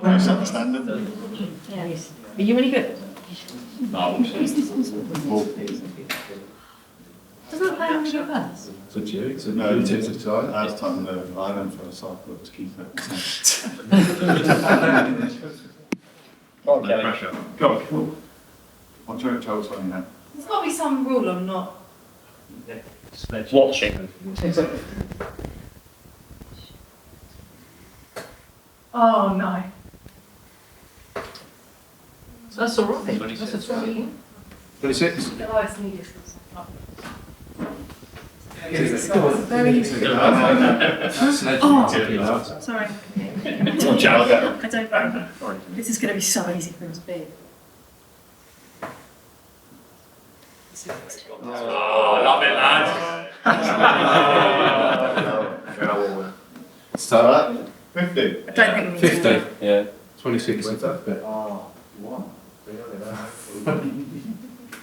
Nice understanding. Yeah, are you really good? Doesn't that play on the reverse? So Jude, no, it's as time the island for a cycle to keep it. Go on, Kelly. Pressure. Go on. I'll try to tell something now. There's got to be some rule on not Watching. Oh no. That's all right. That's all right. 26. Oh, it's needed. Oh, sorry. I don't know. This is going to be so easy for him to beat. Oh, love it, lad. Start at 50. I don't think we need 50. to. Yeah. 26. Oh, what?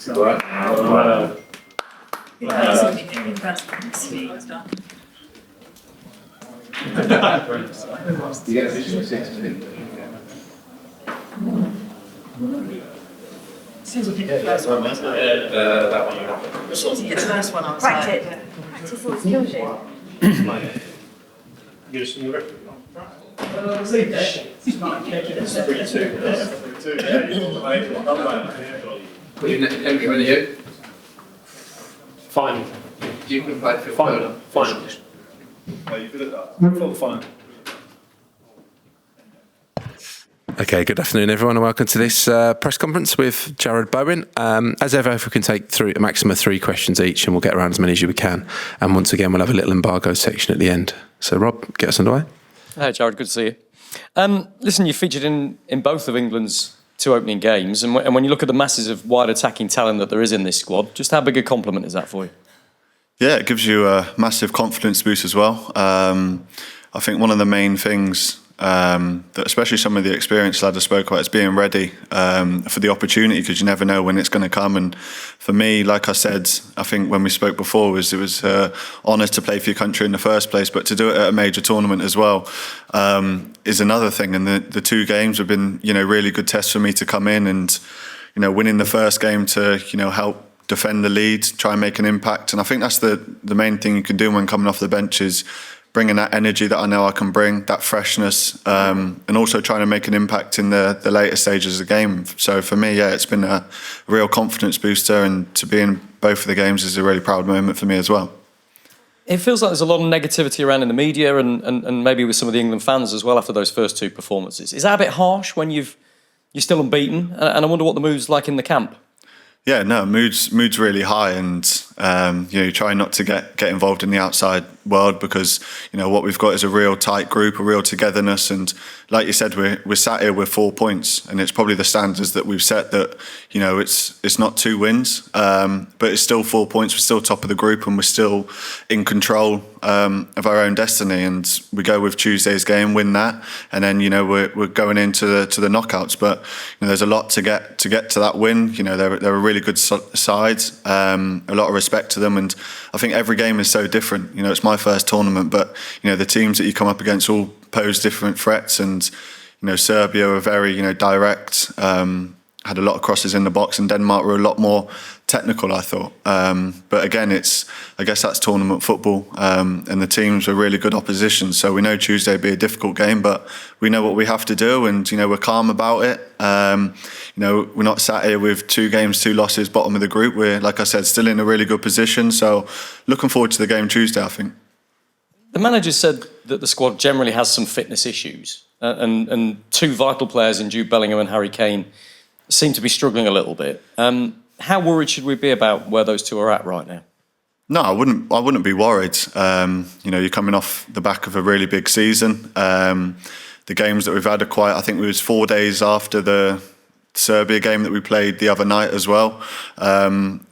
Wow. You get a visual 60. Seems like the first one. That one. The first one on Practice. Practice all the skills you. You just knew it. You? Fine. You can play for Fine. Fine. Are you good at that? Fine. Okay, good afternoon, everyone, and welcome to this press conference with Jarrod Bowen. As ever, if we can take through a maximum of 3 questions each, and we'll get around as many as we can. And once again, we'll have a little embargo section at the end. So, Rob, get us underway. Hi, Jarrod. Good to see you. Listen, you featured in both of England's 2 opening games, and when you look at the masses of wide attacking talent that there is in this squad, just how big a compliment is that for you? Yeah, it gives you a massive confidence boost as well. I think one of the main things that especially some of the experienced lads I spoke about is being ready for the opportunity, because you never know when it's going to come. And for me, like I said, I think when we spoke before, it was honour to play for your country in the first place, but to do it at a major tournament as well is another thing. And the 2 games have been, really good tests for me to come in and, winning the first game to, help defend the lead, try and make an impact. And I think that's the main thing you can do when coming off the bench is bringing that energy that I know I can bring, that freshness, and also trying to make an impact in the later stages of the game. So for me, yeah, it's been a real confidence booster, and to be in both of the games is a really proud moment for me as well. It feels like there's a lot of negativity around in the media and maybe with some of the England fans as well after those first 2 performances. Is that a bit harsh when you're still unbeaten? And I wonder what the mood's like in the camp. Yeah, no, mood's really high, and you try not to get involved in the outside world, because what we've got is a real tight group, a real togetherness, and like you said, we're sat here with 4 points, and it's probably the standards that we've set that it's not 2 wins, but it's still 4 points. We're still top of the group, and we're still in control of our own destiny. And we go with Tuesday's game, win that, and then we're going into the knockouts. But there's a lot to get to that win. They're a really good side, a lot of respect to them, and I think every game is so different. It's my first tournament, but the teams that you come up against all pose different threats, and Serbia were very direct, had a lot of crosses in the box, and Denmark were a lot more technical, I thought. But again, I guess that's tournament football, and the teams were really good opposition. So we know Tuesday will be a difficult game, but we know what we have to do, and we're calm about it. We're not sat here with 2 games, 2 losses, bottom of the group. We're, like I said, still in a really good position. So looking forward to the game Tuesday, I think. The manager said that the squad generally has some fitness issues, and 2 vital players in Jude, Bellingham and Harry Kane seem to be struggling a little bit. How worried should we be about where those 2 are at right now? No, I wouldn't be worried. You're coming off the back of a really big season. The games that we've had are quite. I think it was 4 days after the Serbia game that we played the other night as well.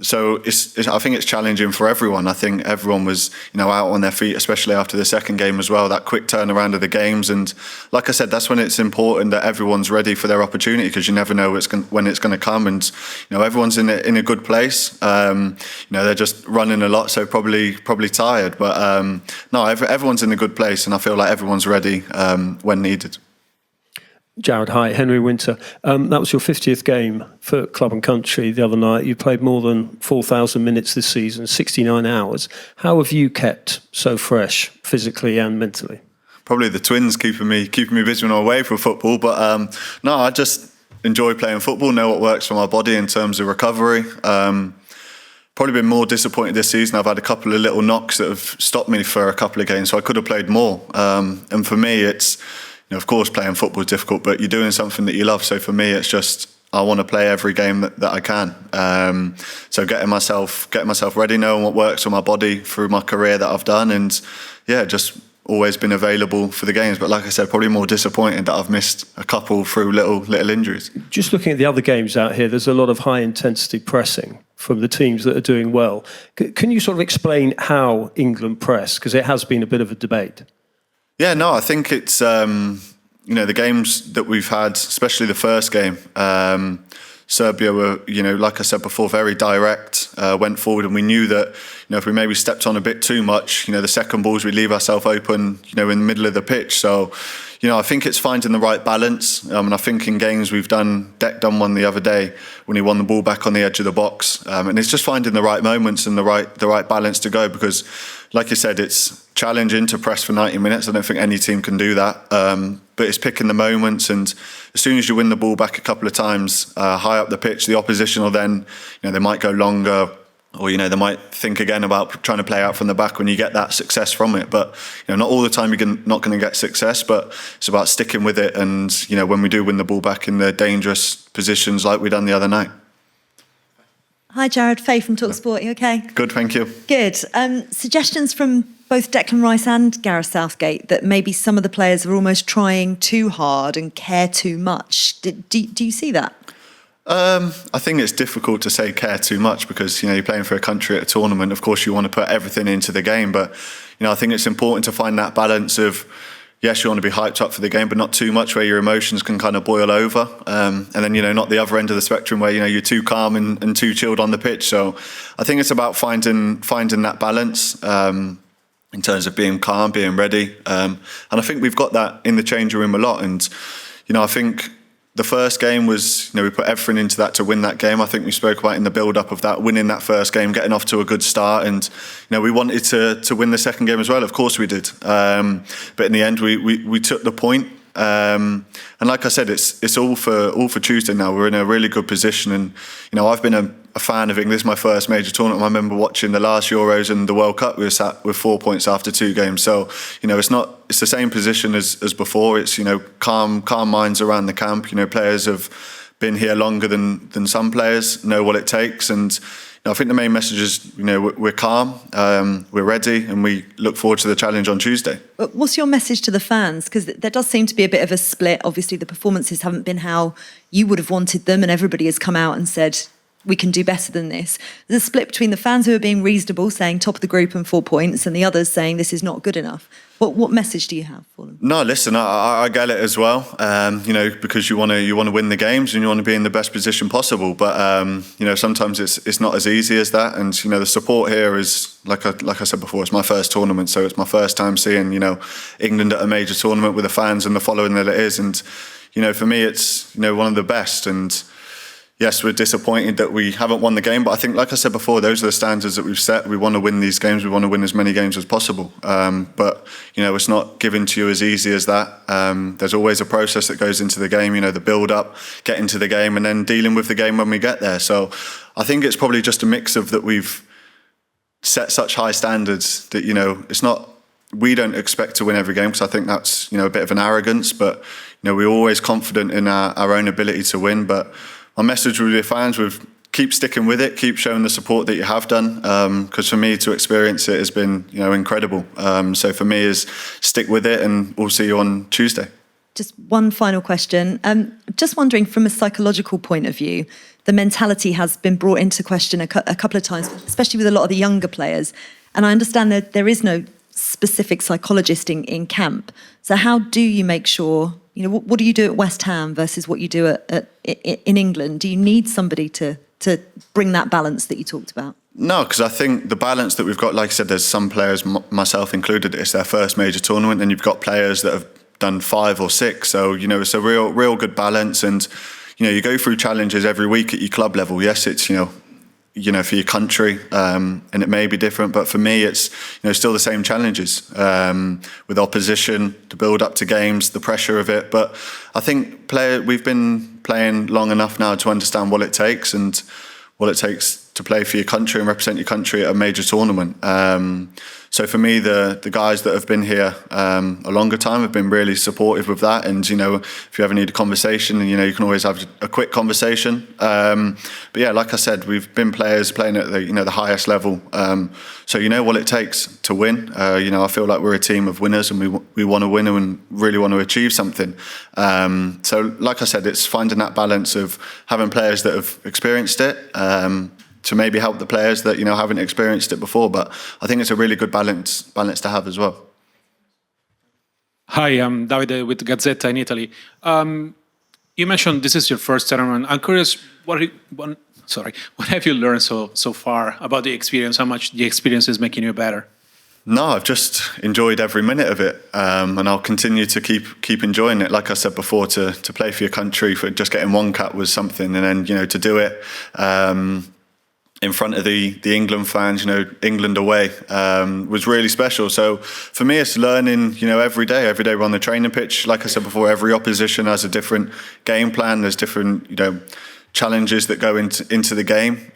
So I think it's challenging for everyone. I think everyone was, out on their feet, especially after the second game as well. That quick turnaround of the games, and like I said, that's when it's important that everyone's ready for their opportunity, because you never know when it's going to come. And everyone's in a good place. They're just running a lot, so probably tired. But no, everyone's in a good place, and I feel like everyone's ready when needed. Jarrod, hi. Henry Winter. That was your 50th game for Club and Country the other night. You played more than 4,000 minutes this season, 69 hours. How have you kept so fresh, physically and mentally? Probably the twins keeping me busy when I'm away from football. But no, I just enjoy playing football, know what works for my body in terms of recovery. Probably been more disappointed this season. I've had a couple of little knocks that have stopped me for a couple of games, so I could have played more. And for me, it's... of course, playing football is difficult, but you're doing something that you love. So for me, it's just I want to play every game that I can. So getting myself ready, knowing what works for my body through my career that I've done, and just always been available for the games. But like I said, probably more disappointed that I've missed a couple through little injuries. Just looking at the other games out here, there's a lot of high intensity pressing from the teams that are doing well. Can you sort of explain how England press? Because it has been a bit of a debate. Yeah, no, I think it's, the games that we've had, especially the first game, Serbia were, like I said before, very direct, went forward, and we knew that, if we maybe stepped on a bit too much, the second balls, we leave ourselves open, in the middle of the pitch. So, I think it's finding the right balance. And I think in games we've done one the other day when he won the ball back on the edge of the box. And it's just finding the right moments and the right balance to go, because, like you said, it's challenging to press for 90 minutes. I don't think any team can do that. But it's picking the moments, and as soon as you win the ball back a couple of times high up the pitch, the opposition will then, they might go longer, or they might think again about trying to play out from the back when you get that success from it. But not all the time you're not going to get success, but it's about sticking with it. And when we do win the ball back in the dangerous positions like we done the other night. Hi, Jarrod. Faye from TalkSport. You okay? Good, thank you. Good. Suggestions from both Declan Rice and Gareth Southgate that maybe some of the players are almost trying too hard and care too much. Do you see that? I think it's difficult to say care too much, because you're playing for a country at a tournament. Of course, you want to put everything into the game, but I think it's important to find that balance of, yes, you want to be hyped up for the game, but not too much where your emotions can kind of boil over. And then, not the other end of the spectrum where, you're too calm and too chilled on the pitch. So I think it's about finding that balance in terms of being calm, being ready. And I think we've got that in the changing room a lot. And, I think the first game was, we put everything into that to win that game. I think we spoke about in the build-up of that, winning that first game, getting off to a good start. And, we wanted to win the second game as well. Of course we did. But in the end, we took the point. And like I said, it's all for Tuesday now. We're in a really good position. And, I've been a fan of England. This is my first major tournament. I remember watching the last Euros and the World Cup. We were sat with 4 points after 2 games. So, it's the same position as before. It's, calm minds around the camp. Players have been here longer than some players, know what it takes. And, I think the main message is, we're calm, we're ready, and we look forward to the challenge on Tuesday. What's your message to the fans? Because there does seem to be a bit of a split. Obviously, the performances haven't been how you would have wanted them, and everybody has come out and said, we can do better than this. There's a split between the fans who are being reasonable, saying top of the group and 4 points, and the others saying this is not good enough. What message do you have for them? No, listen, I get it as well. Because you want to win the games and you want to be in the best position possible. But sometimes it's not as easy as that. And the support here is like I said before, it's my first tournament, so it's my first time seeing England at a major tournament with the fans and the following that it is. And for me, it's one of the best. And yes, we're disappointed that we haven't won the game, but I think, like I said before, those are the standards that we've set. We want to win these games. We want to win as many games as possible. But, it's not given to you as easy as that. There's always a process that goes into the game, the build-up, getting to the game, and then dealing with the game when we get there. So I think it's probably just a mix of that we've set such high standards that, it's not... We don't expect to win every game, because I think that's, a bit of an arrogance. But, we're always confident in our own ability to win. But my message with your fans was keep sticking with it, keep showing the support that you have done, because for me to experience it has been incredible. So for me is stick with it, and we'll see you on Tuesday. just one final question. Just wondering, from a psychological point of view, the mentality has been brought into question a couple of times, especially with a lot of the younger players. And I understand that there is no specific psychologist in camp. So how do you make sure, what do you do at West Ham versus what you do in England? Do you need somebody to bring that balance that you talked about? No, because I think the balance that we've got, like I said, there's some players, myself included, it's their first major tournament, and you've got players that have done 5 or 6. So, it's a real good balance. And, you go through challenges every week at your club level. Yes, it's, for your country, and it may be different, but for me, it's still the same challenges with opposition, the build up to games, the pressure of it. But I think we've been playing long enough now to understand what it takes and what it takes to play for your country and represent your country at a major tournament. So for me, the guys that have been here a longer time have been really supportive with that. And, if you ever need a conversation, you can always have a quick conversation. But yeah, like I said, we've been players playing at the highest level. So you know what it takes to win. I feel like we're a team of winners, and we want to win and really want to achieve something. So like I said, it's finding that balance of having players that have experienced it, to maybe help the players that haven't experienced it before. But I think it's a really good balance to have as well. Hi, I'm Davide with Gazzetta in Italy. You mentioned this is your first tournament. I'm curious, what have you learned so far about the experience? How much the experience is making you better? No, I've just enjoyed every minute of it, and I'll continue to keep enjoying it. Like I said before, to play for your country, for just getting one cap was something, and then to do it in front of the England fans, England away, was really special. So for me, it's learning, every day. Every day we're on the training pitch. Like I said before, every opposition has a different game plan. There's different, challenges that go into the game.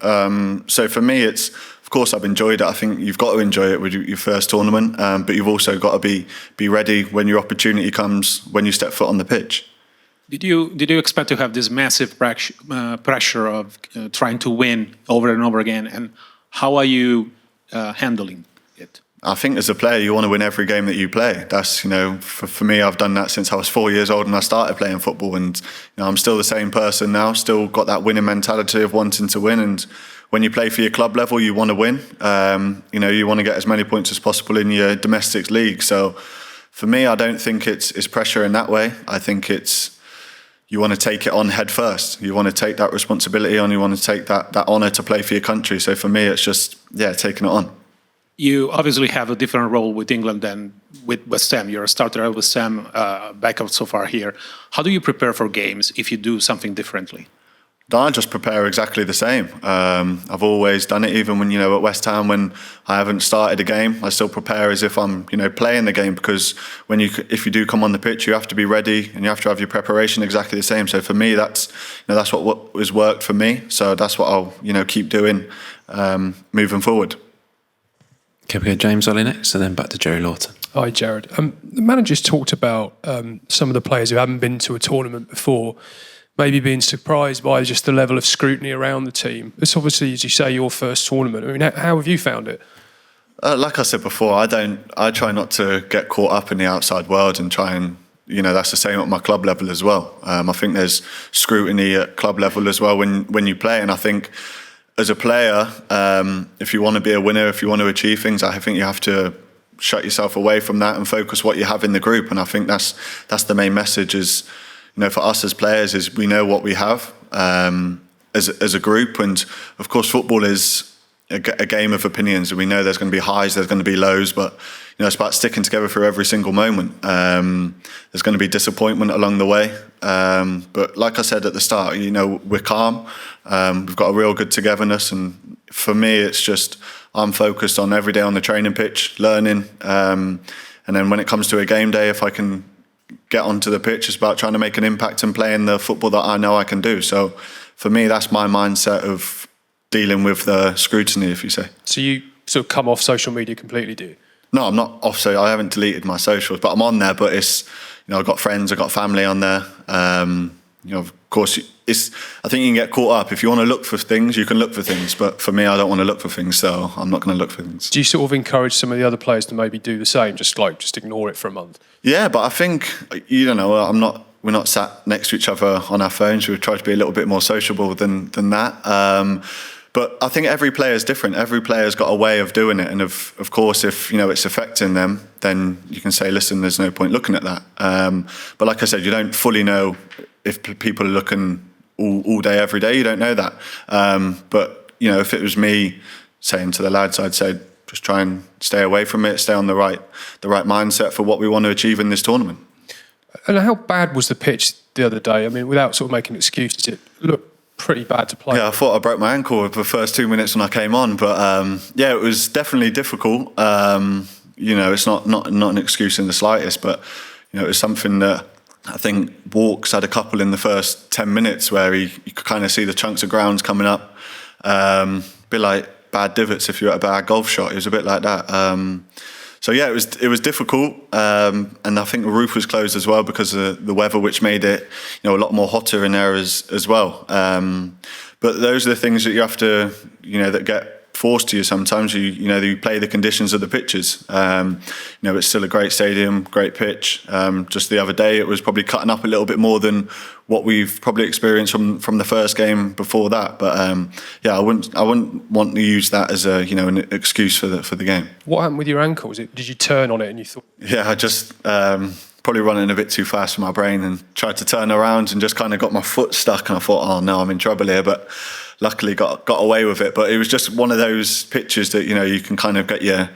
So for me, it's, of course, I've enjoyed it. I think you've got to enjoy it with your first tournament, but you've also got to be ready when your opportunity comes, when you step foot on the pitch. Did you expect to have this massive pressure of trying to win over and over again, and how are you handling it? I think as a player, you want to win every game that you play. That's, for me, I've done that since I was 4 years old and I started playing football, and I'm still the same person now, still got that winning mentality of wanting to win. And when you play for your club level, you want to win. You want to get as many points as possible in your domestic league. So for me, I don't think it's pressure in that way. I think it's, you want to take it on head first. You want to take that responsibility on. You want to take that honour to play for your country. So for me, it's just, taking it on. You obviously have a different role with England than with West Ham. You're a starter at West Ham, backup so far here. How do you prepare for games if you do something differently? I just prepare exactly the same. I've always done it, even when, at West Ham, when I haven't started a game, I still prepare as if I'm, playing the game, because if you do come on the pitch, you have to be ready and you have to have your preparation exactly the same. So for me, that's what has worked for me. So that's what I'll, keep doing moving forward. Okay, we go James Ollie next, and then back to Jerry Lawton. Hi, Jarrod. The manager's talked about some of the players who haven't been to a tournament before maybe being surprised by just the level of scrutiny around the team. It's obviously, as you say, your first tournament. I mean, how have you found it? Like I said before, I try not to get caught up in the outside world and try and, that's the same at my club level as well. I think there's scrutiny at club level as well when you play. And I think as a player, if you want to be a winner, if you want to achieve things, I think you have to shut yourself away from that and focus what you have in the group. And I think that's the main message is, for us as players, is we know what we have as a group. And of course, football is a game of opinions, and we know there's going to be highs, there's going to be lows, but it's about sticking together through every single moment. There's going to be disappointment along the way, but like I said at the start, we're calm. We've got a real good togetherness, and for me, it's just I'm focused on every day on the training pitch, learning, and then when it comes to a game day, if I can get onto the pitch, it's about trying to make an impact and playing the football that I know I can do. So for me, that's my mindset of dealing with the scrutiny, if you say. So you sort of come off social media completely, do you? No, I'm not off. So I haven't deleted my socials, but I'm on there. But it's, I've got friends, I've got family on there. of course, I think you can get caught up. If you want to look for things, you can look for things. But for me, I don't want to look for things, so I'm not going to look for things. Do you sort of encourage some of the other players to maybe do the same, just ignore it for a month? Yeah, but I think, we're not sat next to each other on our phones. We try to be a little bit more sociable than that. But I think every player is different. Every player's got a way of doing it, and of course, if it's affecting them, then you can say, listen, there's no point looking at that. But like I said, you don't fully know if people are looking all day, every day. You don't know that. But if it was me saying to the lads, I'd say just try and stay away from it, stay on the right mindset for what we want to achieve in this tournament. And how bad was the pitch the other day? I mean, without sort of making excuses, it looked pretty bad to play. Yeah, I thought I broke my ankle with the first 2 minutes when I came on, but it was definitely difficult. It's not an excuse in the slightest, but it was something that I think Walks had a couple in the first 10 minutes where you could kind of see the chunks of grounds coming up, a bit like bad divots if you're at a bad golf shot. It was a bit like that. So yeah, it was difficult, and I think the roof was closed as well because of the weather, which made it a lot more hotter in there as well. But those are the things that you have to that get forced to you sometimes. You play the conditions of the pitches. It's still a great stadium, great pitch. Just the other day, it was probably cutting up a little bit more than what we've probably experienced from the first game before that. But I wouldn't want to use that as an excuse for the game. What happened with your ankle? Did you turn on it and you thought? Yeah, I just probably running a bit too fast for my brain and tried to turn around and just kind of got my foot stuck, and I thought, oh no, I'm in trouble here. But luckily got away with it. But it was just one of those pitches that you can kind of get your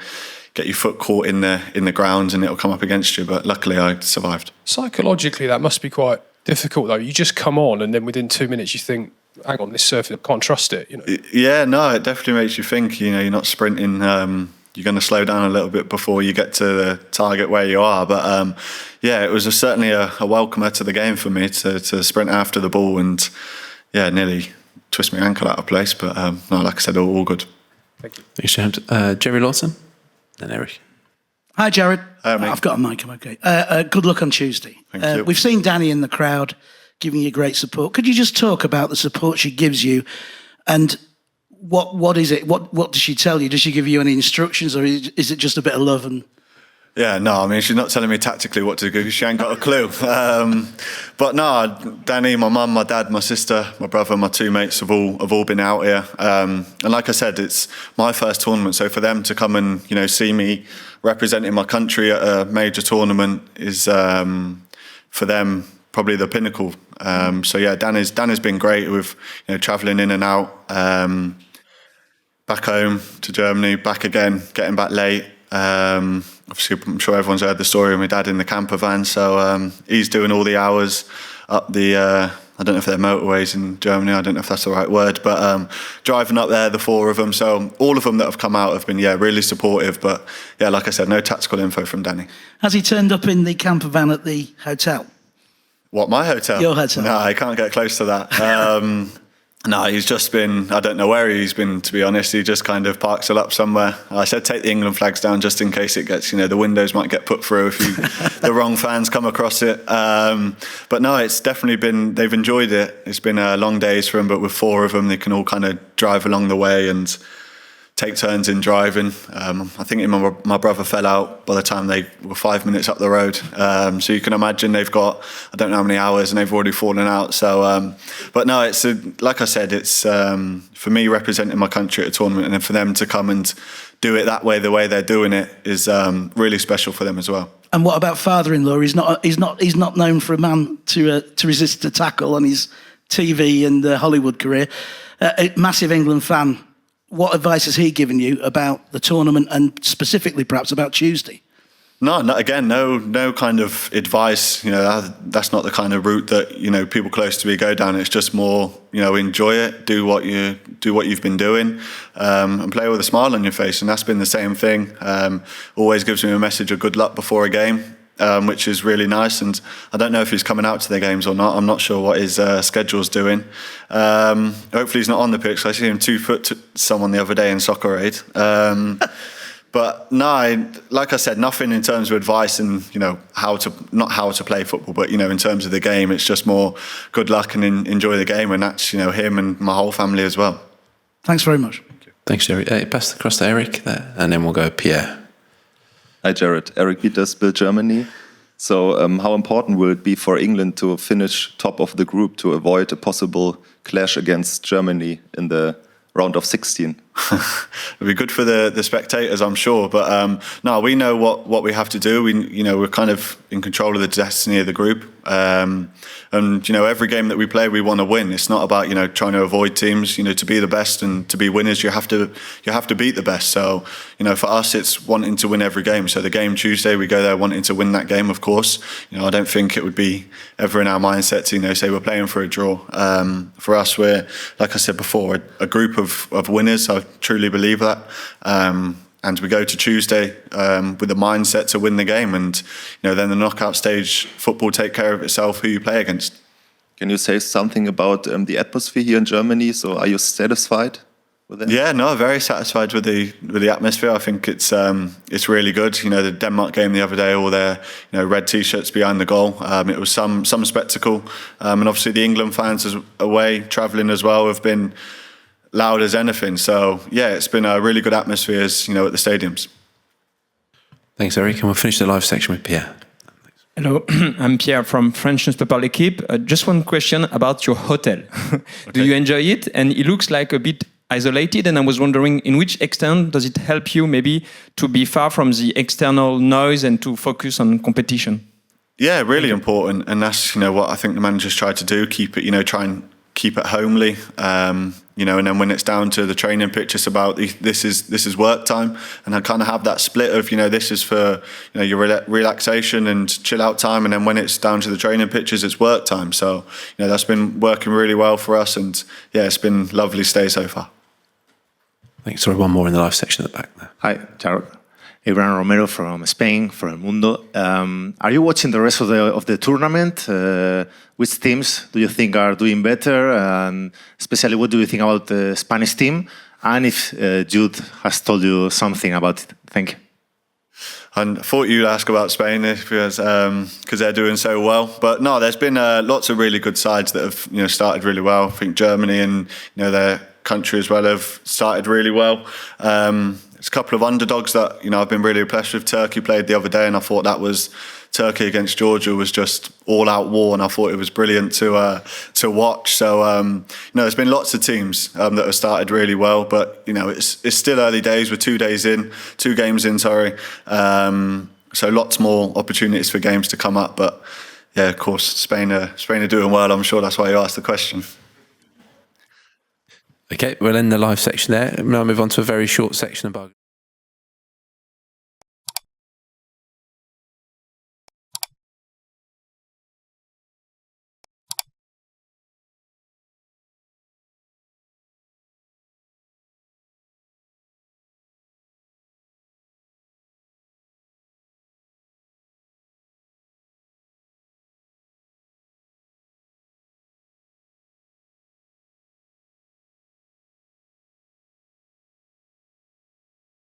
foot caught in the ground and it'll come up against you. But luckily I survived. Psychologically, that must be quite difficult though. You just come on and then within 2 minutes you think, hang on, this surface, I can't trust it. Yeah, no, it definitely makes you think. You're not sprinting. You're going to slow down a little bit before you get to the target where you are. But it was certainly a welcomer to the game for me to sprint after the ball and nearly twist my ankle out of place. But no, like I said, all good. Thank you. Thanks, Jarrod. Jerry Lawson, then Eric. Hi, Jarrod. Hi, mate. I've got a mic, I'm okay. Good luck on Tuesday. Thank you. We've seen Danny in the crowd giving you great support. Could you just talk about the support she gives you and what is it? What does she tell you? Does she give you any instructions or is it just a bit of love? And Yeah, no, I mean, she's not telling me tactically what to do because she ain't got a clue. But no, Danny, my mum, my dad, my sister, my brother, my two mates have all been out here. And like I said, it's my first tournament. So for them to come and, see me representing my country at a major tournament is, for them, probably the pinnacle. So yeah, Danny's been great with, travelling in and out, back home to Germany, back again, getting back late. Obviously, I'm sure everyone's heard the story of my dad in the camper van. So he's doing all the hours up the, I don't know if they're motorways in Germany, I don't know if that's the right word, but driving up there, the four of them. So all of them that have come out have been, really supportive. But yeah, like I said, no tactical info from Danny. has he turned up in the camper van at the hotel? What, my hotel? Your hotel? No, I can't get close to that. No, he's just been, I don't know where he's been, to be honest. He just kind of parks it up somewhere. I said take the England flags down just in case it gets, the windows might get put through if the wrong fans come across it. But no, it's definitely been, they've enjoyed it. It's been long days for them, but with four of them, they can all kind of drive along the way and take turns in driving. I think my brother fell out by the time they were 5 minutes up the road. So you can imagine they've got, I don't know how many hours, and they've already fallen out. So, but no, it's like I said, it's for me representing my country at a tournament, and then for them to come and do it that way, the way they're doing it, is really special for them as well. And what about father-in-law? He's not known for a man to resist a tackle on his TV and Hollywood career. A massive England fan. What advice has he given you about the tournament and specifically perhaps about Tuesday? No, kind of advice. That's not the kind of route that people close to me go down. It's just more, enjoy it, do what you've been doing, and play with a smile on your face. And that's been the same thing. Always gives me a message of good luck before a game, which is really nice. And I don't know if he's coming out to the games or not. I'm not sure what his schedule's doing. Hopefully he's not on the pitch. I see him 2 foot to someone the other day in Soccer Aid. But no, like I said, nothing in terms of advice and, you know, not how to play football, but, you know, in terms of the game, it's just more good luck and enjoy the game. And that's, you know, him and my whole family as well. Thanks very much. Thanks, Jerry. Pass across to Eric there, and then we'll go Pierre. Hi, Jarrod. Eric Peters, Bill Germany. So how important will it be for England to finish top of the group to avoid a possible clash against Germany in the round of 16? It'll be good for the spectators, I'm sure. But no, we know what we have to do. We're kind of in control of the destiny of the group. And, you know, every game that we play, we want to win. It's not about, you know, trying to avoid teams. You know, to be the best and to be winners, you have to beat the best. So, you know, for us, it's wanting to win every game. So the game Tuesday, we go there wanting to win that game, of course. You know, I don't think it would be ever in our mindset to, you know, say we're playing for a draw. For us, we're, like I said before, a group of winners. I truly believe that. And we go to Tuesday with the mindset to win the game, and you know, then the knockout stage, football take care of itself. Who you play against. Can you say something about the atmosphere here in Germany? So, are you satisfied with it? Yeah, no, very satisfied with the atmosphere. I think it's really good. You know, the Denmark game the other day, all their red T-shirts behind the goal. It was some spectacle, and obviously the England fans away travelling as well have been loud as anything. So yeah, it's been a really good atmosphere, as you know, at the stadiums. Thanks, Eric. And we'll finish the live section with Pierre. Hello, I'm Pierre from French newspaper L'Équipe. Just one question about your hotel. Do you enjoy it? And it looks like a bit isolated, and I was wondering in which extent does it help you maybe to be far from the external noise and to focus on competition? Yeah, really important. And that's, you know, what I think the managers tried to do, keep it, you know, try and keep it homely, you know, and then when it's down to the training pitch, it's about this is work time, and I kind of have that split of, you know, this is for, you know, your relaxation and chill out time, and then when it's down to the training pitches, it's work time. So, you know, that's been working really well for us, and yeah, it's been lovely stay so far. Thanks. Sorry, one more in the live section at the back there. Hi, Jarrod. Abraham Romero from Spain, from El Mundo. Are you watching the rest of the tournament? Which teams do you think are doing better? And especially, what do you think about the Spanish team? And if Jude has told you something about it. Thank you. I thought you'd ask about Spain because they're doing so well. But no, there's been lots of really good sides that have, you know, started really well. I think Germany and, you know, their country as well have started really well. There's a couple of underdogs that, you know, I've been really impressed with. Turkey played the other day, and I thought that was Turkey against Georgia was just all-out war, and I thought it was brilliant to watch. So, you know, there's been lots of teams that have started really well, but, you know, it's still early days. We're 2 games in, sorry. So lots more opportunities for games to come up. But, yeah, of course, Spain are doing well. I'm sure that's why you asked the question. Okay, we'll end the live section there. Now move on to a very short section about